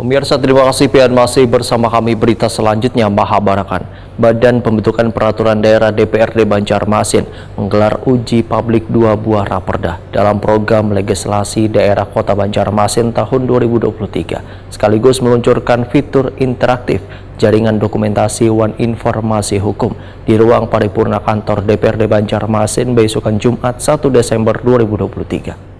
Pemirsa, terima kasih pian masih bersama kami. Berita selanjutnya, Mahabarakan. Badan Pembentukan Peraturan Daerah DPRD Banjarmasin menggelar uji publik 2 buah raperda dalam program legislasi daerah Kota Banjarmasin tahun 2023, sekaligus meluncurkan fitur interaktif jaringan dokumentasi One Informasi Hukum di ruang paripurna kantor DPRD Banjarmasin besokan Jumat 1 Desember 2023.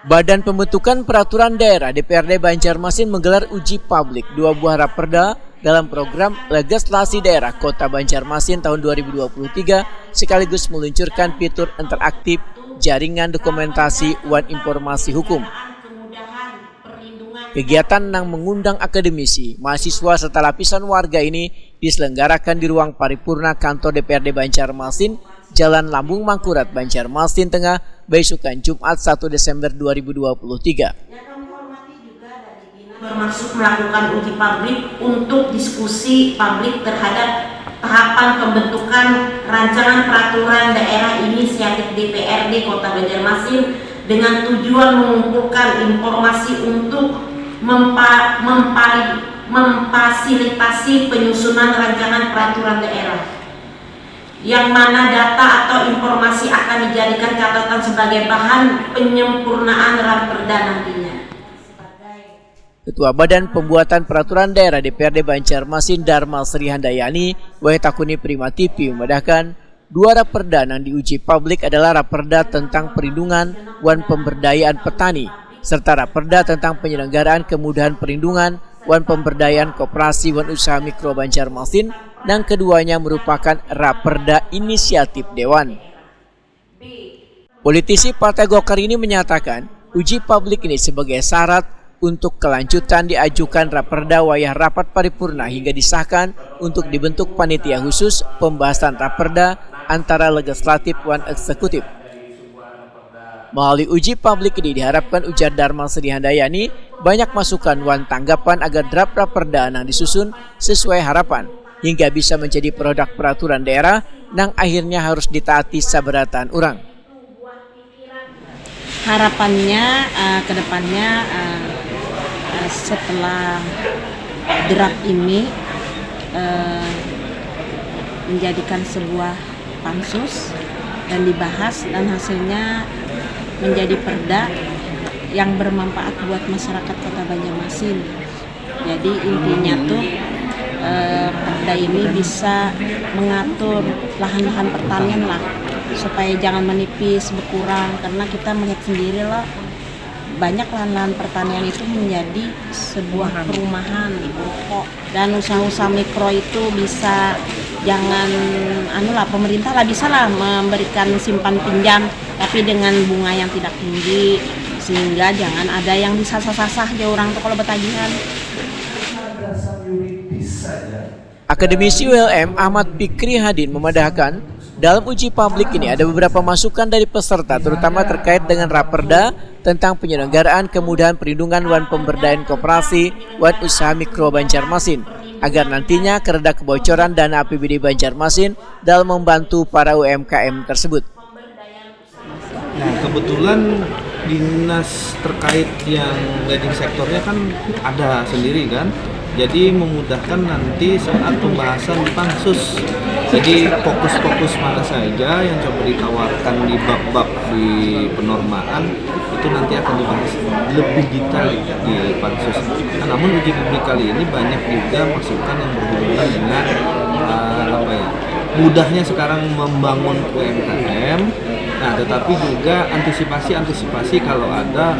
Badan Pembentukan Peraturan Daerah DPRD Banjarmasin menggelar uji publik 2 buah raperda dalam program legislasi daerah Kota Banjarmasin tahun 2023, sekaligus meluncurkan fitur interaktif jaringan dokumentasi One Informasi Hukum. Kegiatan yang mengundang akademisi, mahasiswa serta lapisan warga ini diselenggarakan di ruang paripurna kantor DPRD Banjarmasin, Jalan Lambung Mangkurat, Banjarmasin Tengah, besokan Jumat 1 Desember 2023. Bermaksud melakukan uji publik untuk diskusi publik terhadap tahapan pembentukan rancangan peraturan daerah inisiatif DPRD Kota Banjarmasin dengan tujuan mengumpulkan informasi untuk memfasilitasi penyusunan rancangan peraturan daerah, yang mana data atau informasi akan dijadikan catatan sebagai bahan penyempurnaan raperda nantinya. Ketua Badan Pembuatan Peraturan Daerah DPRD Banjarmasin Dharma Sri Handayani Wahitakuni Prima TV membedakan 2 raperda yang diuji publik adalah raperda tentang perlindungan wan pemberdayaan petani serta raperda tentang penyelenggaraan kemudahan perlindungan wan pemberdayaan koperasi wan usaha mikro Banjarmasin, dan keduanya merupakan raperda inisiatif Dewan. Politisi Partai Golkar ini menyatakan uji publik ini sebagai syarat untuk kelanjutan diajukan raperda wayah rapat paripurna hingga disahkan untuk dibentuk panitia khusus pembahasan raperda antara legislatif dan eksekutif. Melalui uji publik ini diharapkan, ujar Dharma Sri Handayani, banyak masukan wan tanggapan agar draft raperda yang disusun sesuai harapan hingga bisa menjadi produk peraturan daerah yang akhirnya harus ditaati saberatan orang. Harapannya ke depannya setelah draft ini menjadikan sebuah pansus dan dibahas dan hasilnya menjadi perda yang bermanfaat buat masyarakat Kota Banjarmasin. Jadi intinya tuh perda ini bisa mengatur lahan-lahan pertanian lah supaya jangan menipis, berkurang, karena kita melihat sendiri lah banyak lahan-lahan pertanian itu menjadi sebuah perumahan pokok, dan usaha-usaha mikro itu bisa jangan pemerintah lah bisa lah memberikan simpan pinjam tapi dengan bunga yang tidak tinggi, sehingga jangan ada yang disasah-sasah aja orang tuh kalau betagihan. Akademisi ULM Ahmad Fikri Hadin memandahkan dalam uji publik ini ada beberapa masukan dari peserta, terutama terkait dengan raperda tentang penyelenggaraan kemudahan perlindungan wan pemberdayaan koperasi wan usaha mikro Banjarmasin, agar nantinya kereda kebocoran dana APBD Banjarmasin dalam membantu para UMKM tersebut. Nah, kebetulan dinas terkait yang leading sektornya kan ada sendiri kan, jadi memudahkan nanti saat pembahasan di pansus. Jadi fokus-fokus mana saja yang coba ditawarkan di bab-bab di penormaan itu nanti akan dibahas lebih detail di pansus. Nah, namun uji publik kali ini banyak juga masukan yang berhubungan dengan mudahnya sekarang membangun UMKM. Nah, tetapi juga antisipasi kalau ada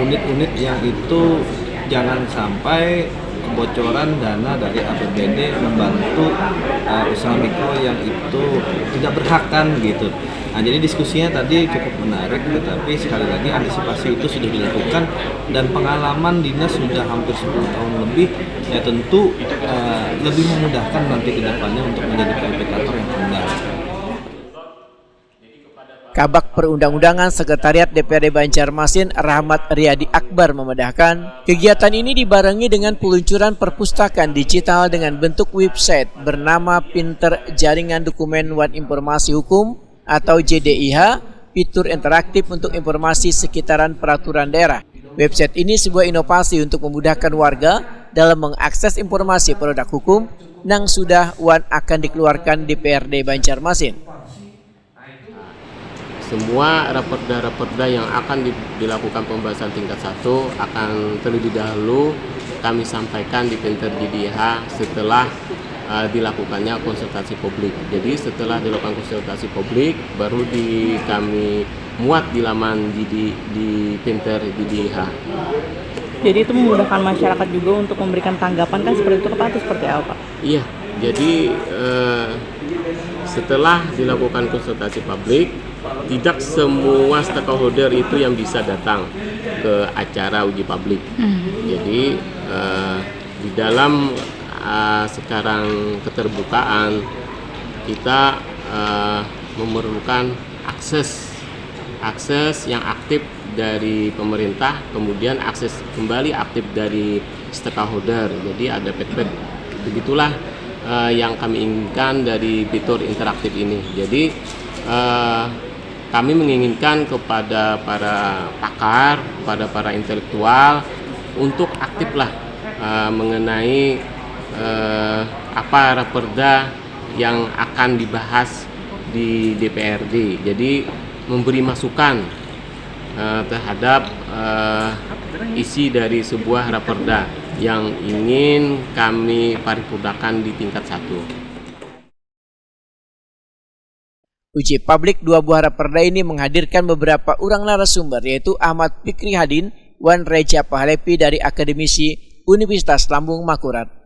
unit-unit yang itu jangan sampai kebocoran dana dari APBD membantu usaha mikro yang itu tidak berhak kan gitu. Nah, jadi diskusinya tadi cukup menarik, tetapi sekali lagi antisipasi itu sudah dilakukan dan pengalaman dinas sudah hampir 10 tahun lebih, ya tentu lebih memudahkan nanti ke depannya untuk menjadi verifikator yang benar. Kabak Perundang-undangan Sekretariat DPRD Banjarmasin Rahmat Riyadi Akbar memandahkan kegiatan ini dibarengi dengan peluncuran perpustakaan digital dengan bentuk website bernama Pinter Jaringan Dokumen Wan Informasi Hukum atau JDIH fitur interaktif untuk informasi sekitaran peraturan daerah. Website ini sebuah inovasi untuk memudahkan warga dalam mengakses informasi produk hukum yang sudah akan dikeluarkan DPRD Banjarmasin. Semua raperda yang akan dilakukan pembahasan tingkat 1 akan terlebih dahulu kami sampaikan di Pinter JDIH setelah dilakukannya konsultasi publik. Jadi setelah dilakukan konsultasi publik baru kami muat di laman di Pinter JDIH. Jadi itu memudahkan masyarakat juga untuk memberikan tanggapan kan seperti itu atau seperti apa? Iya, jadi setelah dilakukan konsultasi publik, tidak semua stakeholder itu yang bisa datang ke acara uji publik. Jadi di dalam sekarang keterbukaan kita memerlukan akses yang aktif dari pemerintah, kemudian akses kembali aktif dari stakeholder. Jadi ada feedback. Begitulah yang kami inginkan dari fitur interaktif ini. Jadi kami menginginkan kepada para pakar, kepada para intelektual untuk aktiflah mengenai apa raperda yang akan dibahas di DPRD. Jadi memberi masukan terhadap isi dari sebuah raperda yang ingin kami paripurnakan di tingkat 1. Uji publik 2 buah raperda ini menghadirkan beberapa orang narasumber, yaitu Ahmad Fikri Hadin, Wan Reja Pahlevi dari Akademisi Universitas Lambung Makurat.